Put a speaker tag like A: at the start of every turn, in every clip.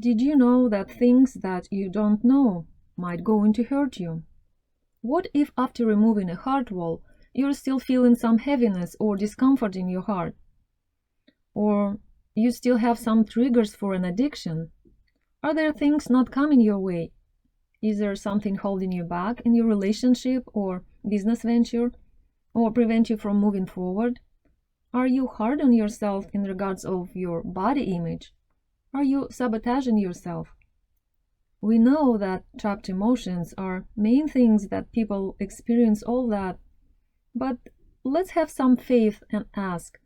A: Did you know that things that you don't know might go in to hurt you? What if after removing a heart wall, you're still feeling some heaviness or discomfort in your heart? Or you still have some triggers for an addiction? Are there things not coming your way? Is there something holding you back in your relationship or business venture, or prevent you from moving forward? Are you hard on yourself in regards of your body image? Are you sabotaging yourself? We know that trapped emotions are main things that people experience all that, but let's have some faith and ask,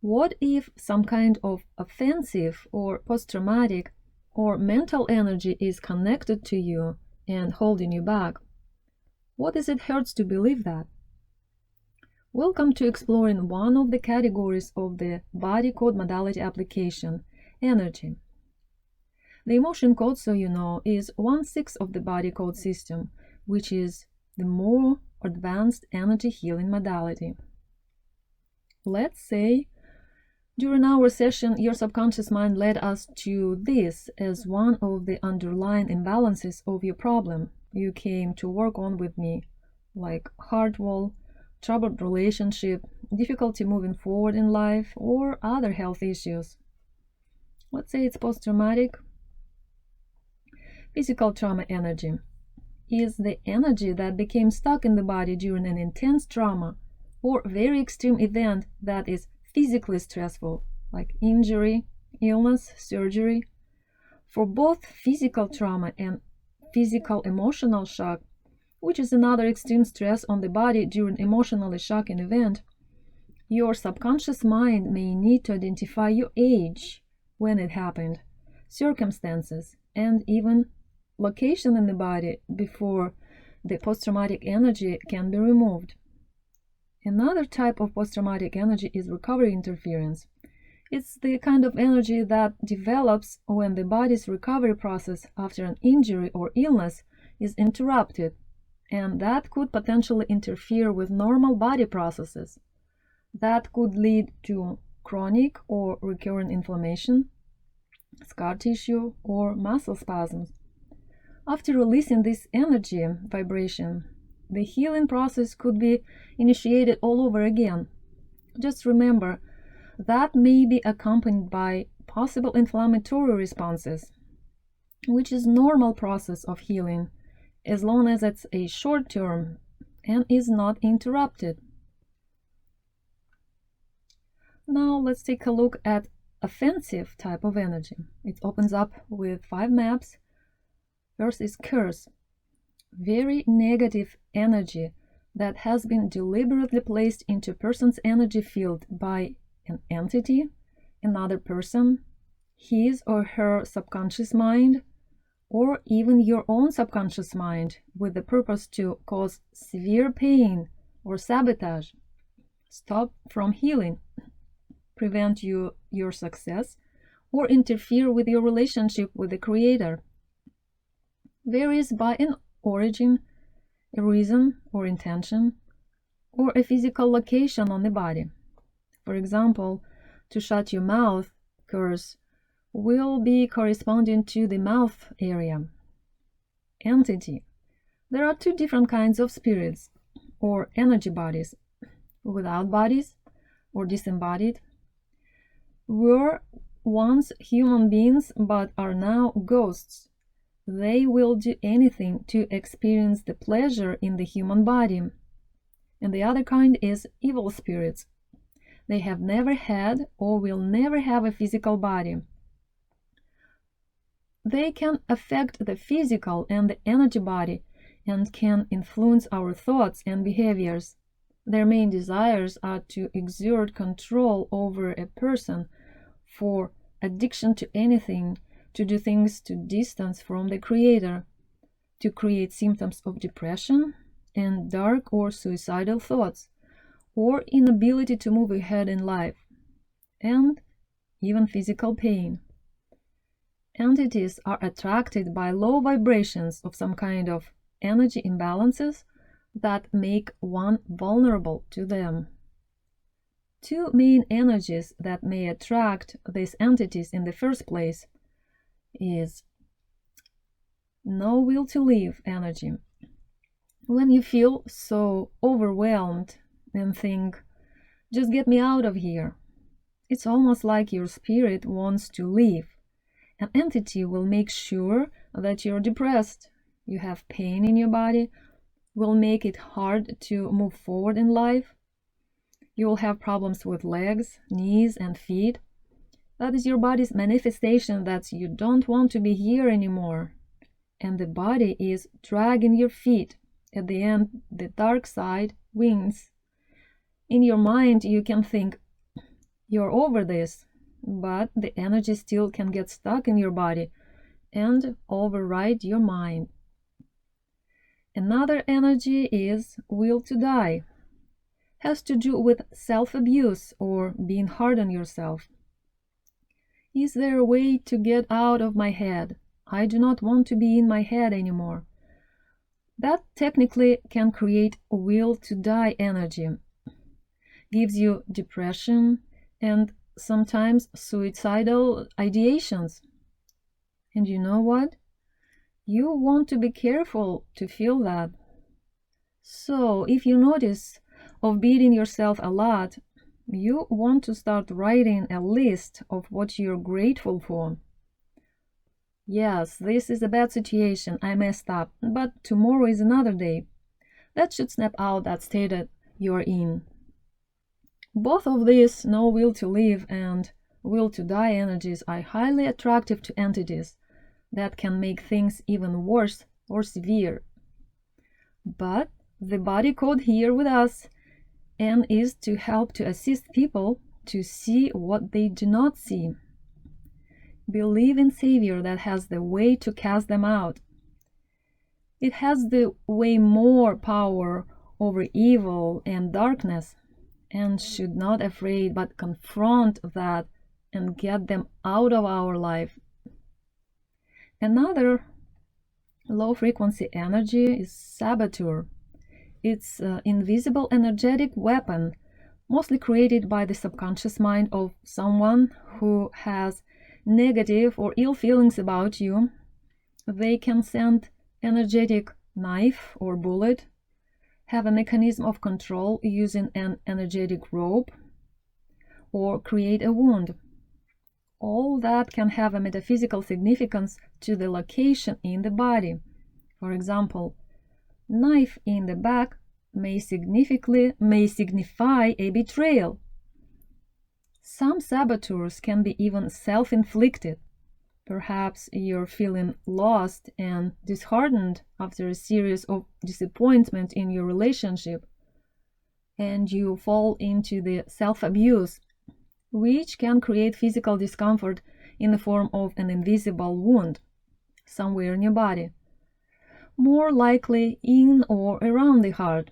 A: what if some kind of offensive or post-traumatic or mental energy is connected to you and holding you back? What if it hurts to believe that? Welcome to exploring one of the categories of the body code modality application, energy. The emotion code, so you know, is 1/6 of the body code system, which is the more advanced energy healing modality. Let's say during our session, your subconscious mind led us to this as one of the underlying imbalances of your problem you came to work on with me, like heart wall, troubled relationship, difficulty moving forward in life, or other health issues. Let's say it's post-traumatic. Physical trauma energy is the energy that became stuck in the body during an intense trauma or very extreme event that is physically stressful, like injury, illness, surgery. For both physical trauma and physical emotional shock, which is another extreme stress on the body during emotionally shocking event, your subconscious mind may need to identify your age when it happened, circumstances, and even location in the body before the post-traumatic energy can be removed. Another type of post-traumatic energy is recovery interference. It's the kind of energy that develops when the body's recovery process after an injury or illness is interrupted, and that could potentially interfere with normal body processes. That could lead to chronic or recurrent inflammation, scar tissue, or muscle spasms. After releasing this energy vibration, the healing process could be initiated all over again. Just remember, that may be accompanied by possible inflammatory responses, which is normal process of healing, as long as it's a short term and is not interrupted. Now let's take a look at offensive type of energy. It opens up with 5 maps. First is curse, very negative energy that has been deliberately placed into a person's energy field by an entity, another person, his or her subconscious mind, or even your own subconscious mind, with the purpose to cause severe pain or sabotage, stop from healing, prevent your success, or interfere with your relationship with the Creator. Varies by an origin, a reason or intention, or a physical location on the body. For example, to shut your mouth curse will be corresponding to the mouth area. Entity. There are 2 different kinds of spirits or energy bodies, without bodies or disembodied. Were once human beings but are now ghosts. They will do anything to experience the pleasure in the human body. And the other kind is evil spirits. They have never had or will never have a physical body. They can affect the physical and the energy body and can influence our thoughts and behaviors. Their main desires are to exert control over a person for addiction to anything, to do things to distance from the Creator, to create symptoms of depression and dark or suicidal thoughts, or inability to move ahead in life, and even physical pain. Entities are attracted by low vibrations of some kind of energy imbalances that make one vulnerable to them. 2 main energies that may attract these entities in the first place is no will to live energy. When you feel so overwhelmed and think, just get me out of here, it's almost like your spirit wants to leave. An entity will make sure that you're depressed, you have pain in your body, will make it hard to move forward in life. You will have problems with legs, knees, and feet. That is your body's manifestation that you don't want to be here anymore. And the body is dragging your feet. At the end, the dark side wins. In your mind, you can think, you're over this, but the energy still can get stuck in your body and override your mind. Another energy is will to die. Has to do with self-abuse or being hard on yourself. Is there a way to get out of my head? I do not want to be in my head anymore. That technically can create will to die energy. Gives you depression and sometimes suicidal ideations. And you know what? You want to be careful to feel that. So if you notice of beating yourself a lot, you want to start writing a list of what you're grateful for. Yes, this is a bad situation, I messed up, but tomorrow is another day. That should snap out that state that you're in. Both of these no will to live and will to die energies are highly attractive to entities that can make things even worse or severe. But the body code here with us and is to help to assist people to see what they do not see. Believe in Savior that has the way to cast them out. It has the way more power over evil and darkness, and should not afraid but confront that and get them out of our life. Another low frequency energy is Saboteur. It's an invisible energetic weapon, mostly created by the subconscious mind of someone who has negative or ill feelings about you. They can send energetic knife or bullet, have a mechanism of control using an energetic rope, or create a wound. All that can have a metaphysical significance to the location in the body. For example, knife in the back may signify a betrayal. Some saboteurs can be even self-inflicted. Perhaps you're feeling lost and disheartened after a series of disappointment in your relationship, and you fall into the self-abuse, which can create physical discomfort in the form of an invisible wound somewhere in your body, more likely in or around the heart,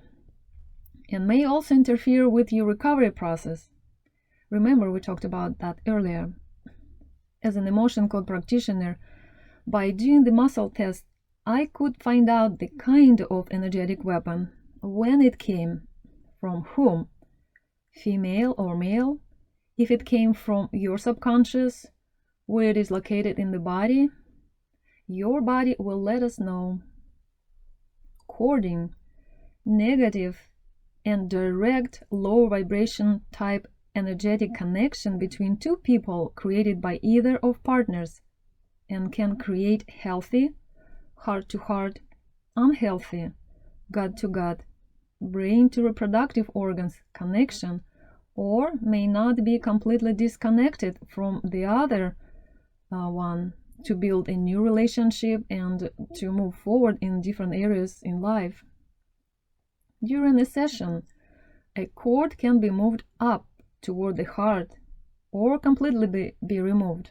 A: and may also interfere with your recovery process. Remember, we talked about that earlier. As an emotion code practitioner, by doing the muscle test, I could find out the kind of energetic weapon, when it came, from whom, female or male, if it came from your subconscious, where it is located in the body. Your body will let us know. Cording, negative and direct low vibration type energetic connection between two people created by either of partners, and can create healthy, heart to heart, unhealthy, gut to gut, brain to reproductive organs connection, or may not be completely disconnected from the other one to build a new relationship and to move forward in different areas in life. During a session, a cord can be moved up toward the heart or completely be removed.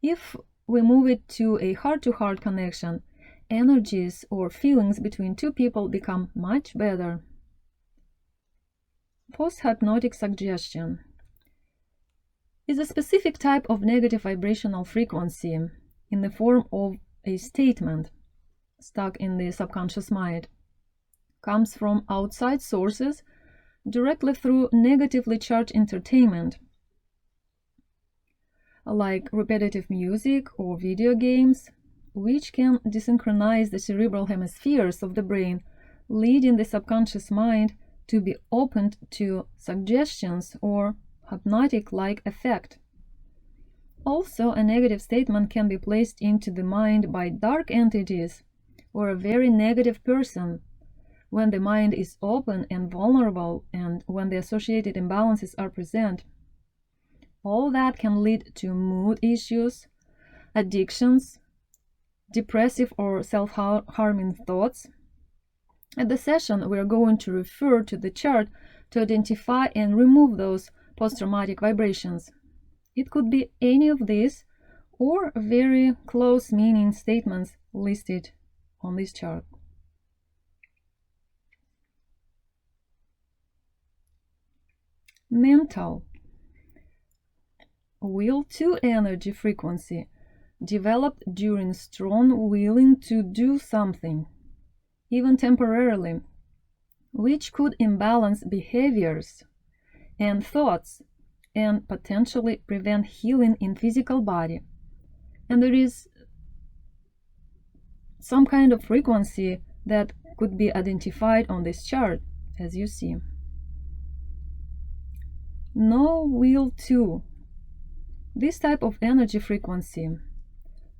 A: If we move it to a heart-to-heart connection, energies or feelings between two people become much better. Post-Hypnotic Suggestion is a specific type of negative vibrational frequency in the form of a statement stuck in the subconscious mind. Comes from outside sources directly through negatively charged entertainment. like repetitive music or video games, which can desynchronize the cerebral hemispheres of the brain, leading the subconscious mind to be opened to suggestions or hypnotic-like effect. Also, a negative statement can be placed into the mind by dark entities or a very negative person. When the mind is open and vulnerable, and when the associated imbalances are present, all that can lead to mood issues, addictions, depressive or self-harming thoughts. At the session, we are going to refer to the chart to identify and remove those post-traumatic vibrations. It could be any of these or very close meaning statements listed on this chart. Mental. Will to energy frequency developed during strong willing to do something, even temporarily, which could imbalance behaviors and thoughts and potentially prevent healing in physical body. And there is some kind of frequency that could be identified on this chart, as you see. No will to. This type of energy frequency,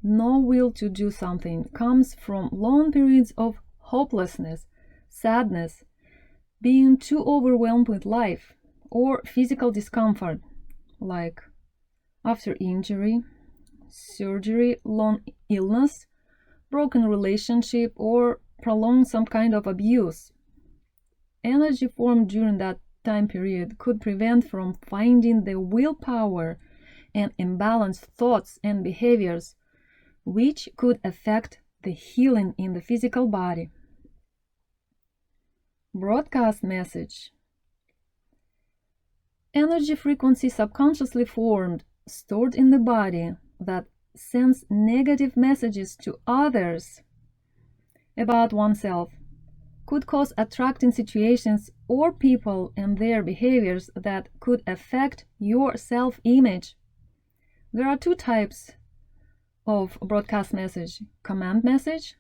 A: no will to do something, comes from long periods of hopelessness, sadness, being too overwhelmed with life, or physical discomfort, like after injury, surgery, long illness, broken relationship, or prolonged some kind of abuse. Energy formed during that time period could prevent from finding the willpower and imbalanced thoughts and behaviors, which could affect the healing in the physical body. Broadcast message. Energy frequency subconsciously formed, stored in the body, that sends negative messages to others about oneself, could cause attracting situations or people and their behaviors that could affect your self-image. There are two types of broadcast message: command message,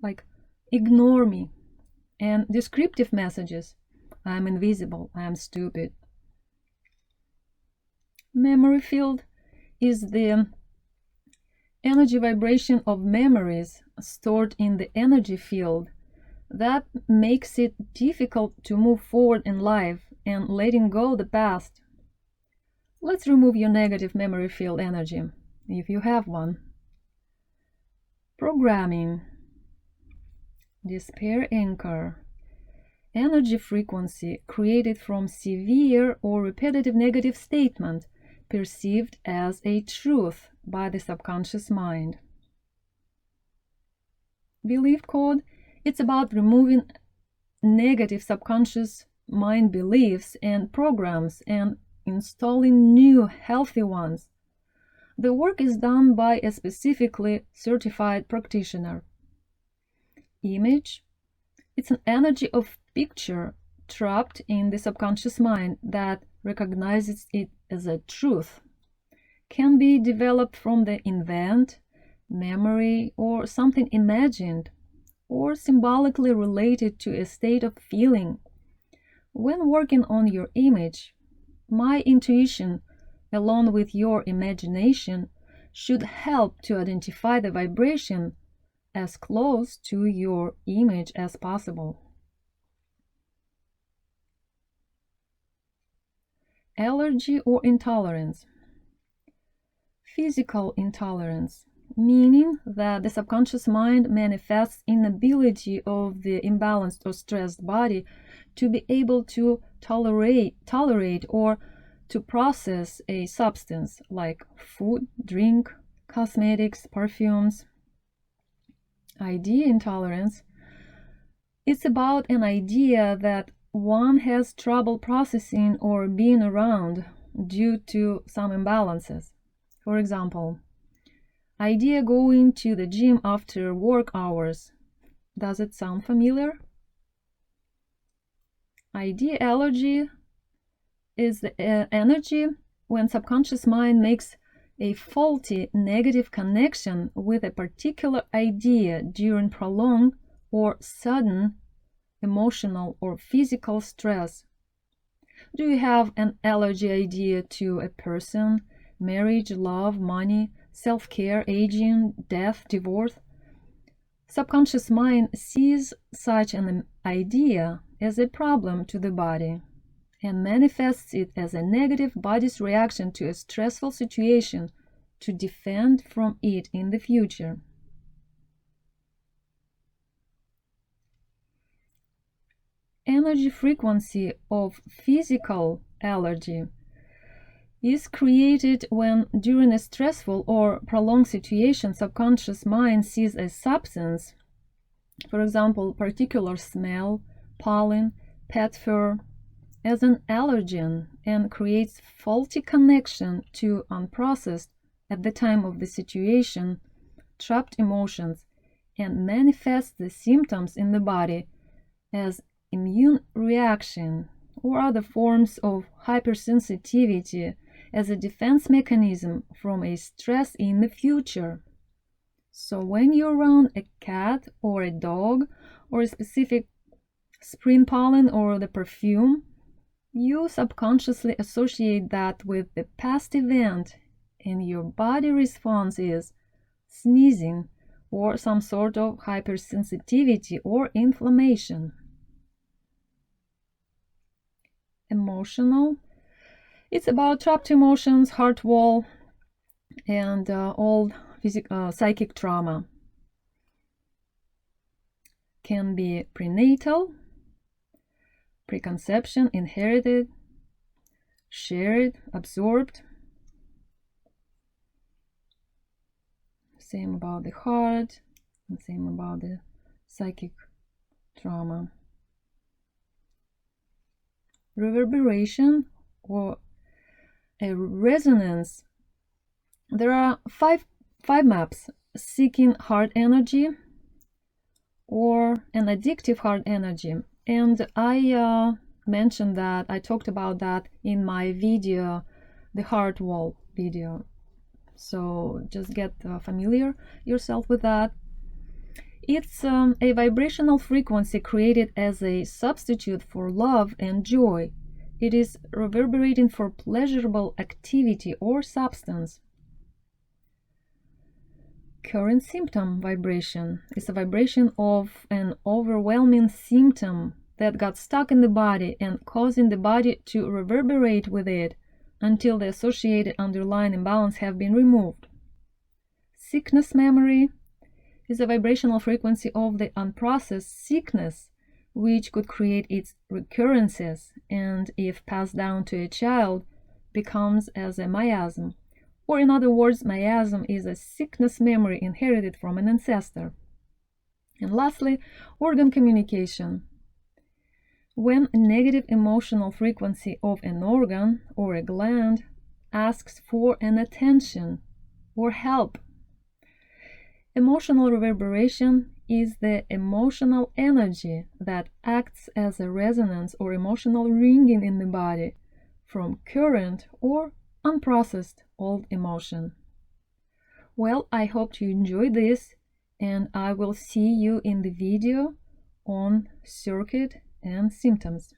A: like ignore me, and descriptive messages: I'm invisible, I'm stupid. Memory field is the energy vibration of memories stored in the energy field that makes it difficult to move forward in life and letting go the past. Let's remove your negative memory field energy, if you have one. Programming. Despair anchor. Energy frequency created from severe or repetitive negative statement perceived as a truth by the subconscious mind. Belief code. It's about removing negative subconscious mind beliefs and programs and installing new healthy ones. The work is done by a specifically certified practitioner. Image. It's an energy of picture trapped in the subconscious mind that recognizes it as a truth. Can be developed from the invent, memory, or something imagined, or symbolically related to a state of feeling. When working on your image, my intuition, along with your imagination, should help to identify the vibration as close to your image as possible. Allergy or intolerance. Physical intolerance, meaning that the subconscious mind manifests inability of the imbalanced or stressed body to be able to tolerate or to process a substance like food, drink, cosmetics, perfumes. Idea intolerance. It's about an idea that one has trouble processing or being around due to some imbalances. For example, idea going to the gym after work hours. Does it sound familiar? Idea allergy is the energy when subconscious mind makes a faulty negative connection with a particular idea during prolonged or sudden emotional or physical stress. Do you have an allergy idea to a person, marriage, love, money, self-care, aging, death, divorce? Subconscious mind sees such an idea as a problem to the body and manifests it as a negative body's reaction to a stressful situation to defend from it in the future. Energy frequency of physical allergy is created when, during a stressful or prolonged situation, subconscious mind sees a substance, for example, particular smell, pollen, pet fur, as an allergen and creates faulty connection to unprocessed, at the time of the situation, trapped emotions and manifests the symptoms in the body as immune reaction or other forms of hypersensitivity as a defense mechanism from a stress in the future. So when you're around a cat or a dog or a specific spring pollen or the perfume, you subconsciously associate that with the past event, and your body response is sneezing or some sort of hypersensitivity or inflammation. Emotional. It's about trapped emotions, heart wall, and all psychic trauma. Can be prenatal, preconception, inherited, shared, absorbed. Same about the heart, and same about the psychic trauma. Reverberation or a resonance. There are five maps: seeking heart energy or an addictive heart energy. And I mentioned that, I talked about that in my video, the heart wall video. So just get familiar yourself with that. It's a vibrational frequency created as a substitute for love and joy. It is reverberating for pleasurable activity or substance. Current symptom vibration is a vibration of an overwhelming symptom that got stuck in the body and causing the body to reverberate with it until the associated underlying imbalance have been removed. Sickness memory is a vibrational frequency of the unprocessed sickness, which could create its recurrences and, if passed down to a child, becomes as a miasm. Or in other words, miasm is a sickness memory inherited from an ancestor. And lastly, organ communication. When a negative emotional frequency of an organ or a gland asks for an attention or help. Emotional reverberation is the emotional energy that acts as a resonance or emotional ringing in the body from current or unprocessed old emotion. Well, I hope you enjoyed this, and I will see you in the video on circuit and symptoms.